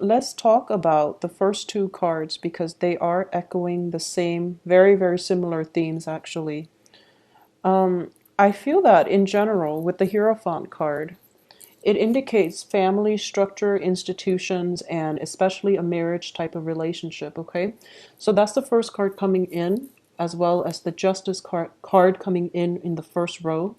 let's talk about the first two cards because they are echoing the same, very, very similar themes actually. I feel that in general, with the Hierophant card, it indicates family structure, institutions, and especially a marriage type of relationship, okay? So that's the first card coming in, as well as the Justice card coming in the first row.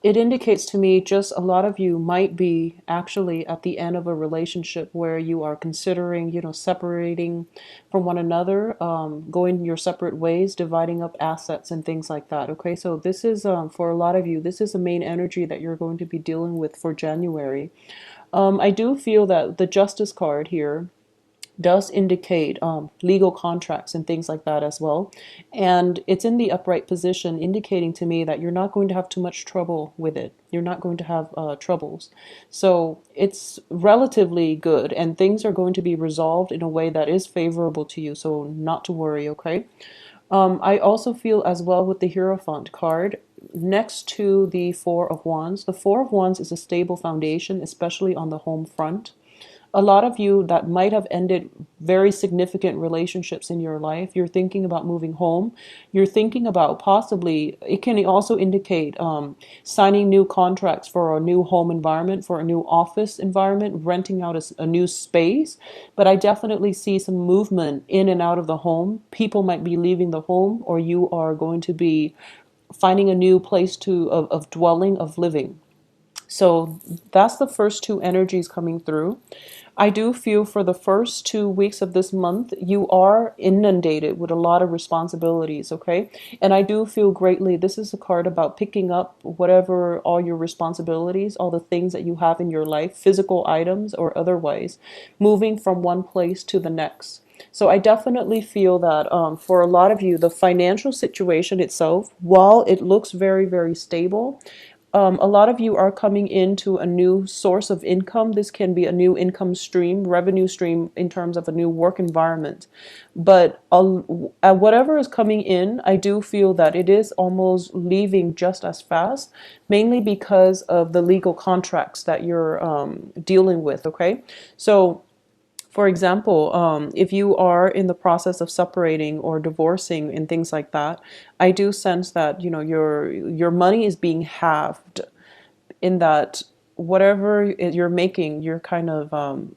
It indicates to me just a lot of you might be actually at the end of a relationship where you are considering, separating from one another, going your separate ways, dividing up assets and things like that. Okay, so this is for a lot of you, this is the main energy that you're going to be dealing with for January. I do feel that the Justice card here does indicate legal contracts and things like that as well. And it's in the upright position, indicating to me that you're not going to have too much trouble with it. You're not going to have troubles. So it's relatively good, and things are going to be resolved in a way that is favorable to you. So not to worry, okay? I also feel as well with the Hierophant card, next to the Four of Wands. The Four of Wands is a stable foundation, especially on the home front. A lot of you that might have ended very significant relationships in your life, you're thinking about moving home. You're thinking about possibly, it can also indicate signing new contracts for a new home environment, for a new office environment, renting out a new space. But I definitely see some movement in and out of the home. People might be leaving the home, or you are going to be finding a new place of dwelling, of living. So that's the first two energies coming through. I do feel for the first 2 weeks of this month, you are inundated with a lot of responsibilities, okay? And I do feel greatly, this is a card about picking up whatever, all your responsibilities, all the things that you have in your life, physical items or otherwise, moving from one place to the next. So I definitely feel that for a lot of you, the financial situation itself, while it looks very, very stable, a lot of you are coming into a new source of income. This can be a new income stream, revenue stream in terms of a new work environment. But whatever is coming in, I do feel that it is almost leaving just as fast, mainly because of the legal contracts that you're dealing with, okay? So for example, if you are in the process of separating or divorcing and things like that, I do sense that your money is being halved in that whatever you're making, you're kind of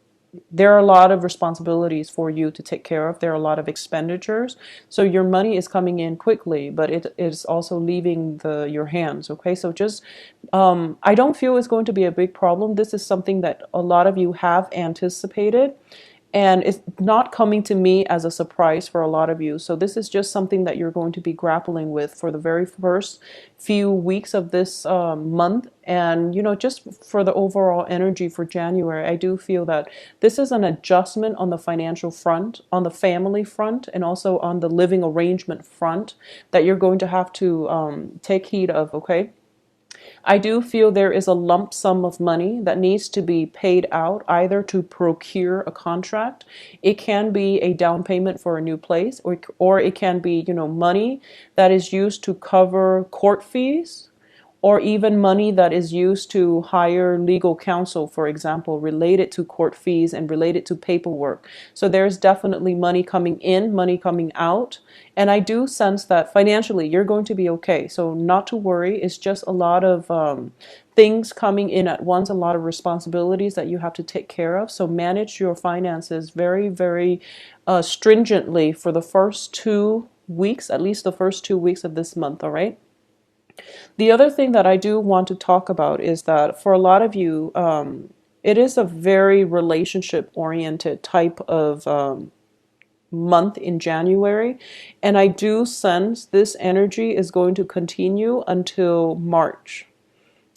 there are a lot of responsibilities for you to take care of. There are a lot of expenditures. So your money is coming in quickly, but it is also leaving your hands. Okay. So just, I don't feel it's going to be a big problem. This is something that a lot of you have anticipated. And it's not coming to me as a surprise for a lot of you. So this is just something that you're going to be grappling with for the very first few weeks of this month. And, just for the overall energy for January, I do feel that this is an adjustment on the financial front, on the family front, and also on the living arrangement front that you're going to have to take heed of, okay? I do feel there is a lump sum of money that needs to be paid out either to procure a contract. It can be a down payment for a new place, or it can be, money that is used to cover court fees, or even money that is used to hire legal counsel, for example, related to court fees and related to paperwork. So there's definitely money coming in, money coming out. And I do sense that financially you're going to be okay. So not to worry. It's just a lot of things coming in at once, a lot of responsibilities that you have to take care of. So manage your finances very, very stringently for the first 2 weeks, at least the first 2 weeks of this month, all right? The other thing that I do want to talk about is that for a lot of you, it is a very relationship oriented type of month in January. And I do sense this energy is going to continue until March.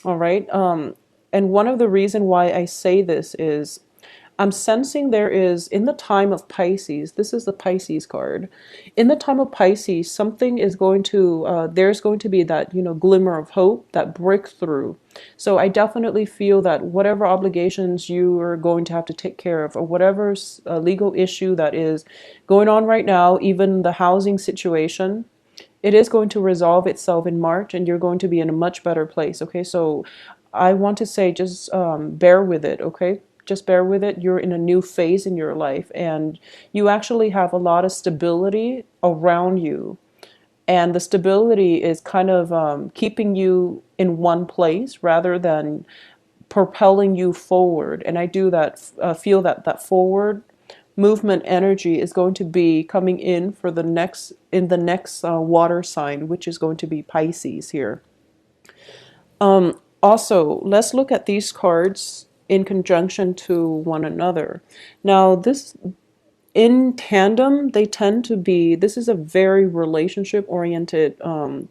All right. And one of the reason why I say this is I'm sensing there is, in the time of Pisces, this is the Pisces card. In the time of Pisces, something is going to, there's going to be that, glimmer of hope, that breakthrough. So I definitely feel that whatever obligations you are going to have to take care of, or whatever legal issue that is going on right now, even the housing situation, it is going to resolve itself in March, and you're going to be in a much better place. Okay, so I want to say just bear with it, okay? just bear with it. You're in a new phase in your life, and you actually have a lot of stability around you. And the stability is kind of keeping you in one place rather than propelling you forward. And I do that, feel that that forward movement energy is going to be coming in for the next water sign, which is going to be Pisces here. Also, let's look at these cards in conjunction to one another. Now, this in tandem, they tend to be, this is a very relationship oriented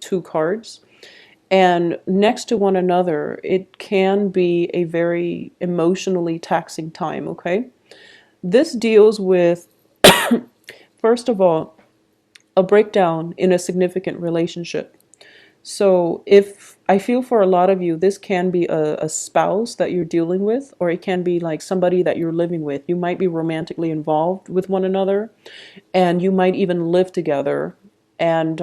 two cards. And next to one another, it can be a very emotionally taxing time, okay? This deals with, first of all, a breakdown in a significant relationship. So, if I feel for a lot of you, this can be a spouse that you're dealing with, or it can be like somebody that you're living with. You might be romantically involved with one another, and you might even live together. And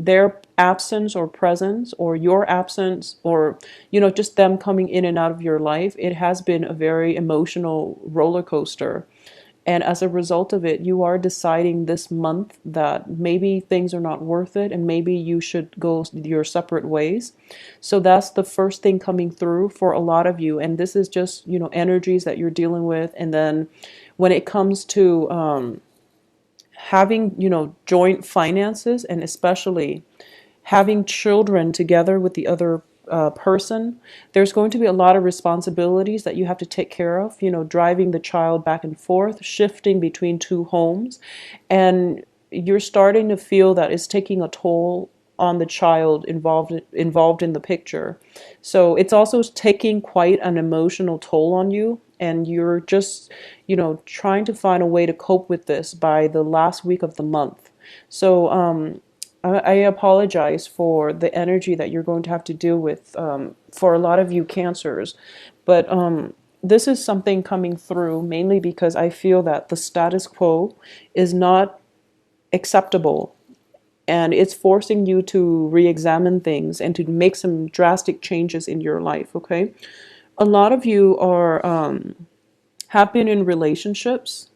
their absence or presence, or your absence, or just them coming in and out of your life, it has been a very emotional roller coaster. And as a result of it, you are deciding this month that maybe things are not worth it and maybe you should go your separate ways. So that's the first thing coming through for a lot of you. And this is just, energies that you're dealing with. And then when it comes to having, joint finances, and especially having children together with the other person, there's going to be a lot of responsibilities that you have to take care of, driving the child back and forth, shifting between two homes. And you're starting to feel that it's taking a toll on the child involved in the picture. So it's also taking quite an emotional toll on you. And you're just, trying to find a way to cope with this by the last week of the month. So, I apologize for the energy that you're going to have to deal with for a lot of you cancers. But this is something coming through mainly because I feel that the status quo is not acceptable. And it's forcing you to re-examine things and to make some drastic changes in your life, okay? A lot of you are have been in relationships,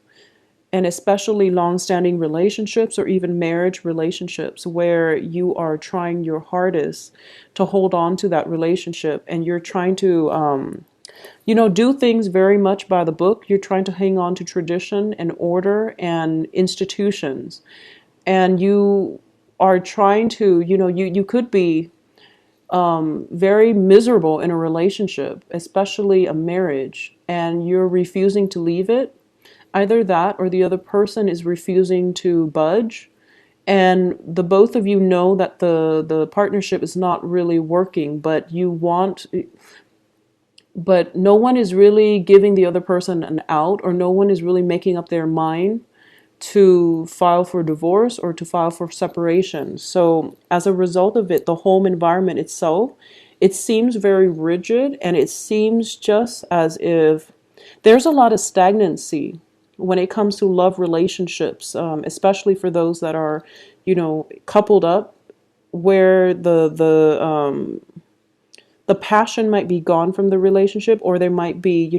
and especially long-standing relationships or even marriage relationships where you are trying your hardest to hold on to that relationship, and you're trying to do things very much by the book. You're trying to hang on to tradition and order and institutions, and you are trying to, you could be very miserable in a relationship, especially a marriage, and you're refusing to leave it. Either that or the other person is refusing to budge, and the both of you know that the partnership is not really working, but no one is really giving the other person an out, or no one is really making up their mind to file for divorce or to file for separation. So as a result of it, the home environment itself, it seems very rigid, and it seems just as if there's a lot of stagnancy when it comes to love relationships, especially for those that are, coupled up, where the passion might be gone from the relationship, or there might be,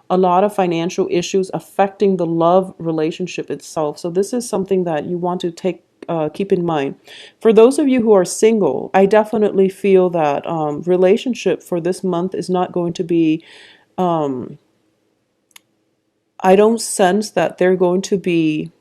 a lot of financial issues affecting the love relationship itself. So this is something that you want to keep in mind. For those of you who are single, I definitely feel that relationship for this month is not going to be. I don't sense that they're going to be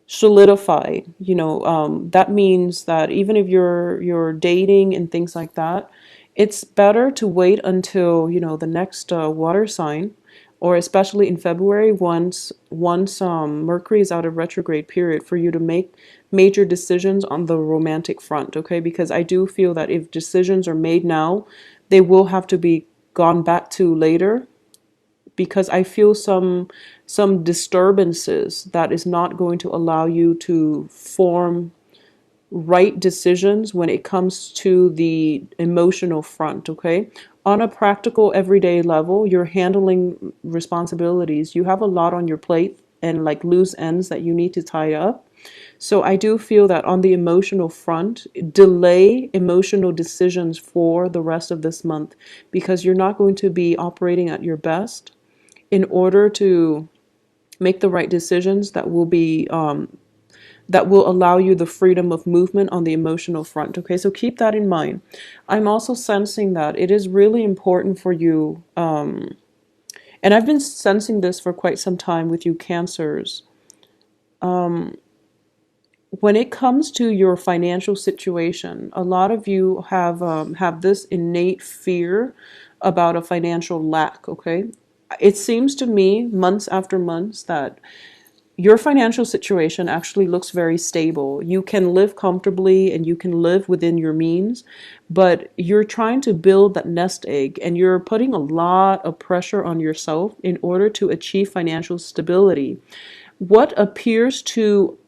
solidified. That means that even if you're dating and things like that, it's better to wait until the next water sign, or especially in February, once Mercury is out of retrograde period, for you to make major decisions on the romantic front. Okay, because I do feel that if decisions are made now, they will have to be gone back to later, because I feel some disturbances that is not going to allow you to form right decisions when it comes to the emotional front, okay? On a practical everyday level, you're handling responsibilities. You have a lot on your plate and like loose ends that you need to tie up. So I do feel that on the emotional front, delay emotional decisions for the rest of this month, because you're not going to be operating at your best. in order to make the right decisions that will allow you the freedom of movement on the emotional front. Okay, so keep that in mind. I'm also sensing that it is really important for you, and I've been sensing this for quite some time with you Cancers. When it comes to your financial situation, a lot of you have this innate fear about a financial lack. Okay, it seems to me months after months that your financial situation actually looks very stable. You can live comfortably and you can live within your means, but you're trying to build that nest egg and you're putting a lot of pressure on yourself in order to achieve financial stability. What appears to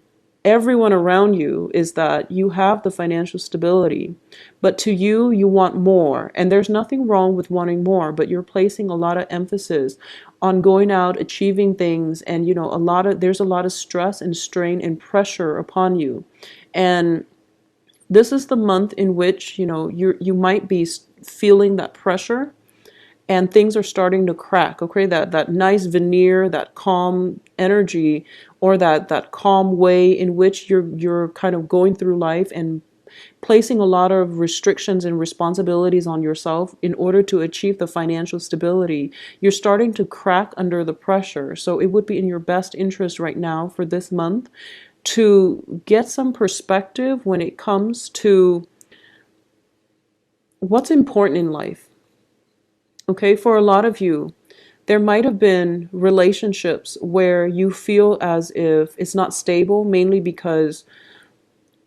everyone around you is that you have the financial stability, but to you, you want more. And there's nothing wrong with wanting more, but you're placing a lot of emphasis on going out, achieving things, and there's a lot of stress and strain and pressure upon you. And this is the month in which, you might be feeling that pressure and things are starting to crack. Okay, that nice veneer, that calm energy, or that calm way in which you're kind of going through life and placing a lot of restrictions and responsibilities on yourself in order to achieve the financial stability. You're starting to crack under the pressure. So it would be in your best interest right now for this month to get some perspective when it comes to what's important in life. Okay, for a lot of you, there might have been relationships where you feel as if it's not stable, mainly because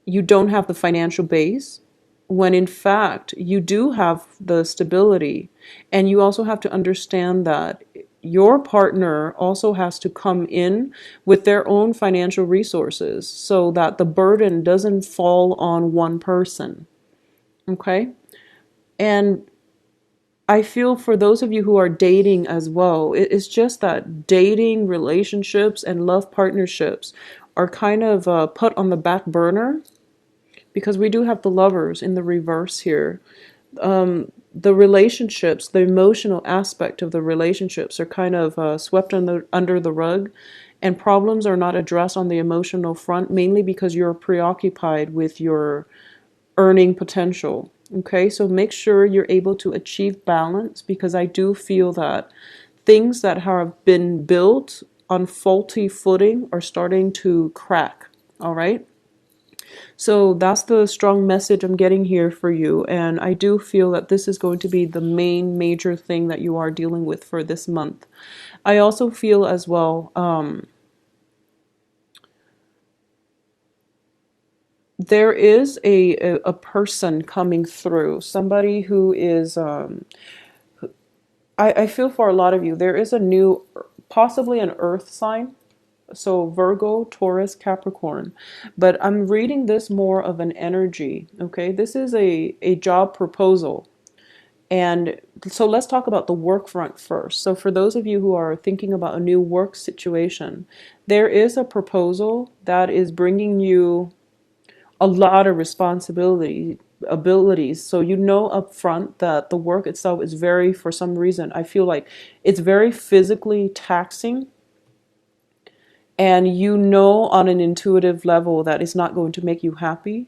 you don't have the financial base, when in fact you do have the stability. And you also have to understand that your partner also has to come in with their own financial resources so that the burden doesn't fall on one person. Okay? And I feel for those of you who are dating as well, it's just that dating relationships and love partnerships are kind of put on the back burner because we do have the lovers in the reverse here. The relationships, the emotional aspect of the relationships are kind of swept under the rug, and problems are not addressed on the emotional front, mainly because you're preoccupied with your earning potential. Okay, so make sure you're able to achieve balance because I do feel that things that have been built on faulty footing are starting to crack. All right. So that's the strong message I'm getting here for you. And I do feel that this is going to be the main major thing that you are dealing with for this month. I also feel as well, there is a person coming through, somebody who is, I feel for a lot of you, there is a new, possibly an earth sign. So Virgo, Taurus, Capricorn. But I'm reading this more of an energy, okay? This is a job proposal. And so let's talk about the work front first. So for those of you who are thinking about a new work situation, there is a proposal that is bringing you a lot of responsibility abilities. So you know up front that the work itself is very, for some reason, I feel like it's very physically taxing, and you know on an intuitive level that it's not going to make you happy,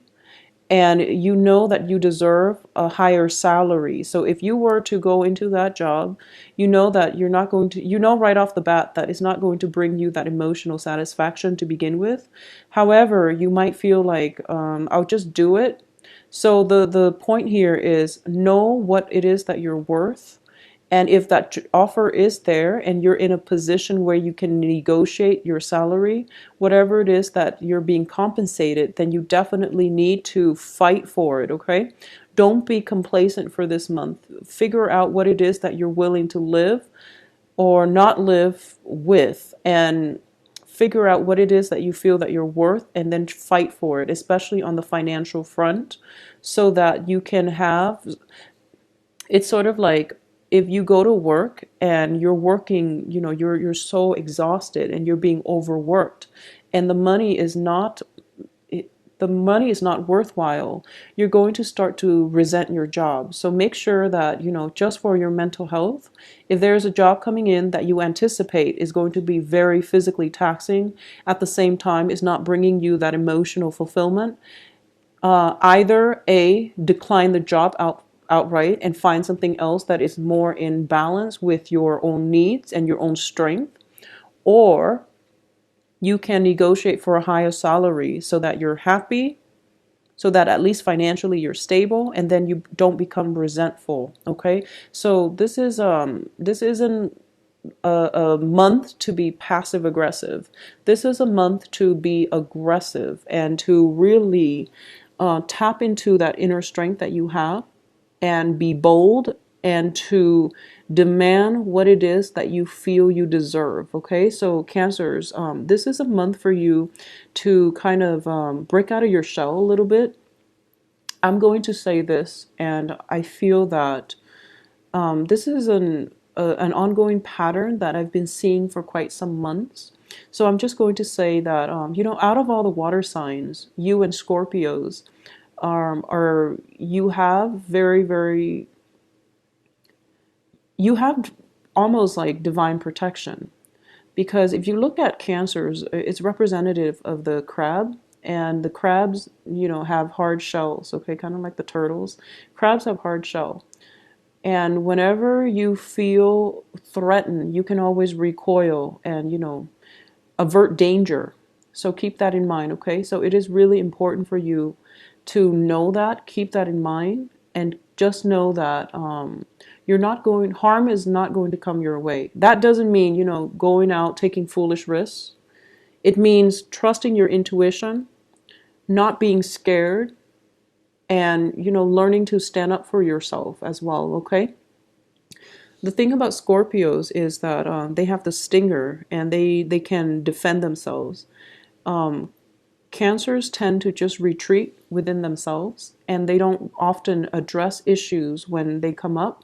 and you know that you deserve a higher salary. So if you were to go into that job, you know that you're not going to, you know right off the bat that it's not going to bring you that emotional satisfaction to begin with. However, you might feel like, I'll just do it. So the point here is know what it is that you're worth. And if that offer is there and you're in a position where you can negotiate your salary, whatever it is that you're being compensated, then you definitely need to fight for it, okay? Don't be complacent for this month. Figure out what it is that you're willing to live or not live with, and figure out what it is that you feel that you're worth, and then fight for it, especially on the financial front, so that you can have, it's sort of like if you go to work and you're working, you're so exhausted and you're being overworked, and the money is not the money is not worthwhile, you're going to start to resent your job. So make sure that, just for your mental health, if there's a job coming in that you anticipate is going to be very physically taxing, at the same time is not bringing you that emotional fulfillment, either A, decline the job outright and find something else that is more in balance with your own needs and your own strength, or you can negotiate for a higher salary so that you're happy, so that at least financially you're stable, and then you don't become resentful. Okay, so this isn't a month to be passive aggressive. This is a month to be aggressive and to really tap into that inner strength that you have and be bold and to demand what it is that you feel you deserve. Okay, so Cancers, this is a month for you to kind of break out of your shell a little bit. I'm going to say this, and I feel that this is an ongoing pattern that I've been seeing for quite some months. So I'm just going to say that, out of all the water signs, you and Scorpios are you have very, very, you have almost like divine protection. Because if you look at Cancers, it's representative of the crab. And the crabs, have hard shells, okay, kind of like the turtles. Crabs have hard shell. And whenever you feel threatened, you can always recoil and, avert danger. So keep that in mind, okay? So it is really important for you to know that, keep that in mind, and just know that harm is not going to come your way. That doesn't mean, going out taking foolish risks. It means trusting your intuition, not being scared, and, learning to stand up for yourself as well, okay? The thing about Scorpios is that they have the stinger and they can defend themselves. Cancers tend to just retreat within themselves and they don't often address issues when they come up.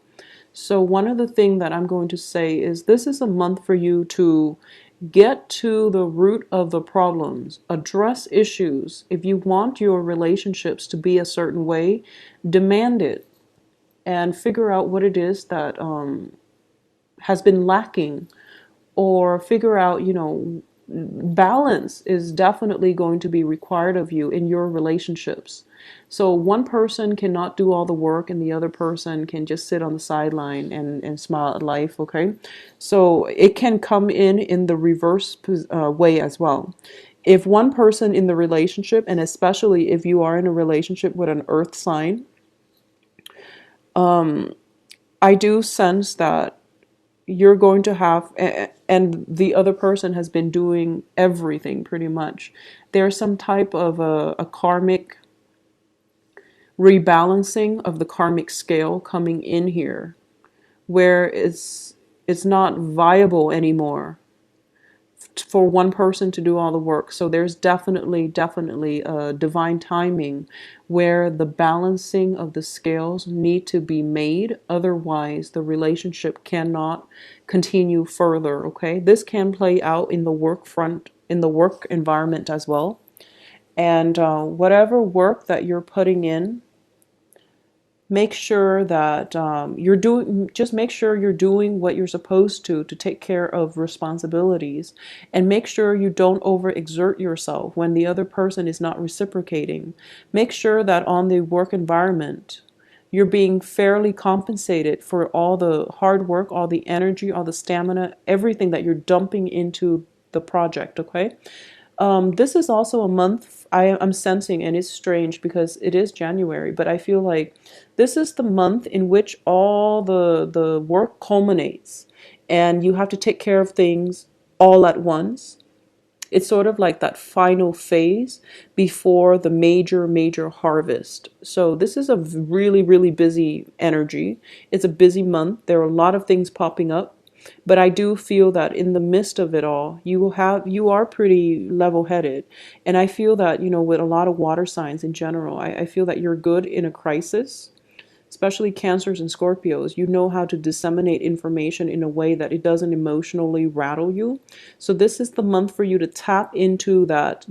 So one of the things that I'm going to say is this is a month for you to get to the root of the problems, address issues. If you want your relationships to be a certain way, demand it and figure out what it is that has been lacking, or figure out, balance is definitely going to be required of you in your relationships. So one person cannot do all the work and the other person can just sit on the sideline and smile at life, okay? So it can come in the reverse way as well. If one person in the relationship, and especially if you are in a relationship with an earth sign, I do sense that you're going to have, and the other person has been doing everything pretty much. There's some type of a karmic rebalancing of the karmic scale coming in here, where it's not viable anymore for one person to do all the work. So there's definitely a divine timing where the balancing of the scales need to be made. Otherwise, the relationship cannot continue further, okay? This can play out in the work front, in the work environment as well. And whatever work that you're putting in, make sure that make sure you're doing what you're supposed to take care of responsibilities, and make sure you don't overexert yourself when the other person is not reciprocating. Make sure that on the work environment, you're being fairly compensated for all the hard work, all the energy, all the stamina, everything that you're dumping into the project, okay? This is also a month I'm sensing, and it's strange because it is January, but I feel like this is the month in which all the work culminates and you have to take care of things all at once. It's sort of like that final phase before the major harvest. So this is a really busy energy. It's a busy month. There are a lot of things popping up. But I do feel that in the midst of it all, you are pretty level-headed. And I feel that, with a lot of water signs in general, I feel that you're good in a crisis. especially Cancers and Scorpios, you know how to disseminate information in a way that it doesn't emotionally rattle you. So this is the month for you to tap into that,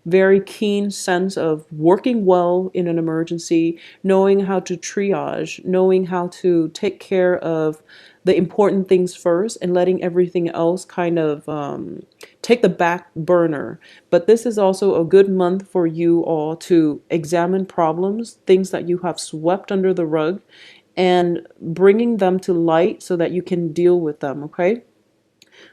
very keen sense of working well in an emergency, knowing how to triage, knowing how to take care of the important things first and letting everything else kind of take the back burner. But this is also a good month for you all to examine problems, things that you have swept under the rug, and bringing them to light so that you can deal with them, okay?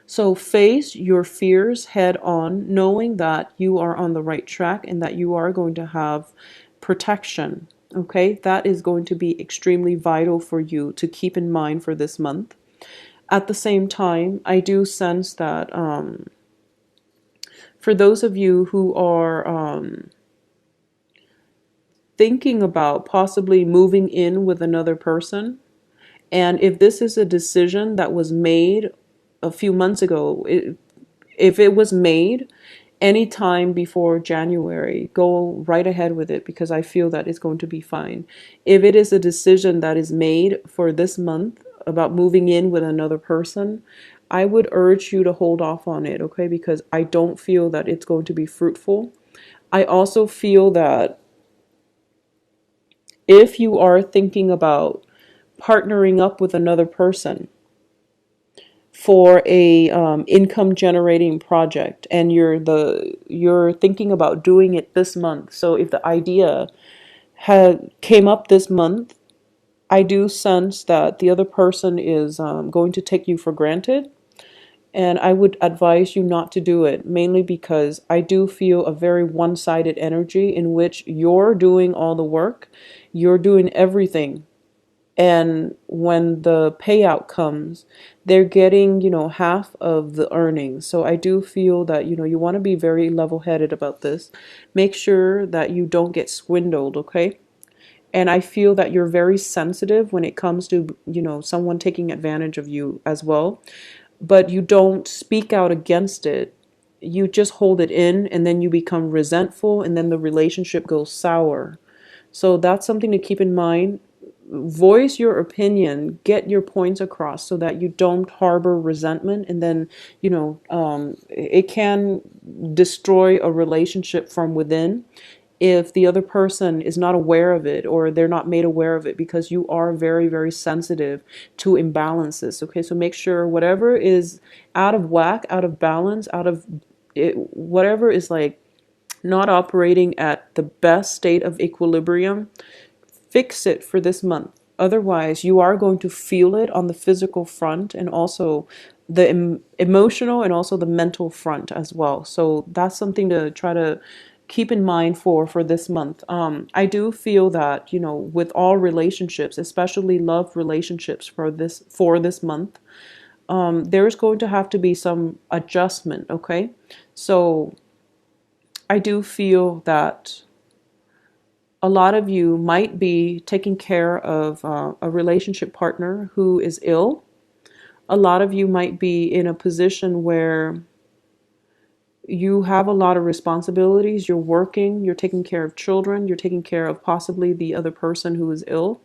So face your fears head on, knowing that you are on the right track and that you are going to have protection. Okay, that is going to be extremely vital for you to keep in mind for this month. At the same time, I do sense that for those of you who are thinking about possibly moving in with another person, and if this is a decision that was made a few months ago, if it was made anytime before January, go right ahead with it because I feel that it's going to be fine. If it is a decision that is made for this month about moving in with another person, I would urge you to hold off on it, okay? Because I don't feel that it's going to be fruitful. I also feel that if you are thinking about partnering up with another person for a income generating project and you're thinking about doing it this month, so if the idea had came up this month, I do sense that the other person is going to take you for granted, and I would advise you not to do it, mainly because I do feel a very one-sided energy in which you're doing all the work, you're doing everything, and when the payout comes, they're getting, half of the earnings. So I do feel that, you want to be very level-headed about this. Make sure that you don't get swindled, okay? And I feel that you're very sensitive when it comes to, someone taking advantage of you as well. But you don't speak out against it. You just hold it in and then you become resentful and then the relationship goes sour. So that's something to keep in mind. Voice your opinion, get your points across so that you don't harbor resentment, and then, it can destroy a relationship from within if the other person is not aware of it or they're not made aware of it, because you are very, very sensitive to imbalances. Okay, so make sure whatever is out of whack, out of balance, out of it, whatever is like not operating at the best state of equilibrium, fix it for this month. Otherwise, you are going to feel it on the physical front and also the emotional and also the mental front as well. So that's something to try to keep in mind for this month. I do feel that, with all relationships, especially love relationships for this month, there's going to have to be some adjustment, okay? So I do feel that a lot of you might be taking care of a relationship partner who is ill. A lot of you might be in a position where you have a lot of responsibilities. You're working, you're taking care of children, you're taking care of possibly the other person who is ill,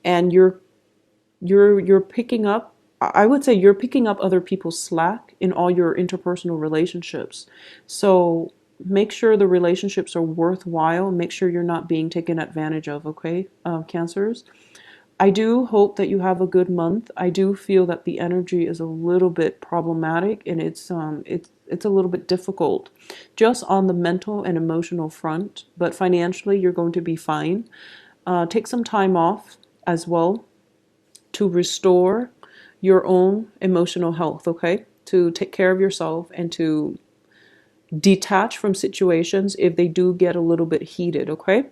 and you're picking up, I would say you're picking up other people's slack in all your interpersonal relationships. So make sure the relationships are worthwhile. Make sure you're not being taken advantage of, okay, Cancers? I do hope that you have a good month. I do feel that the energy is a little bit problematic and it's a little bit difficult just on the mental and emotional front, but financially you're going to be fine. Take some time off as well to restore your own emotional health, okay? To take care of yourself and to detach from situations if they do get a little bit heated, okay?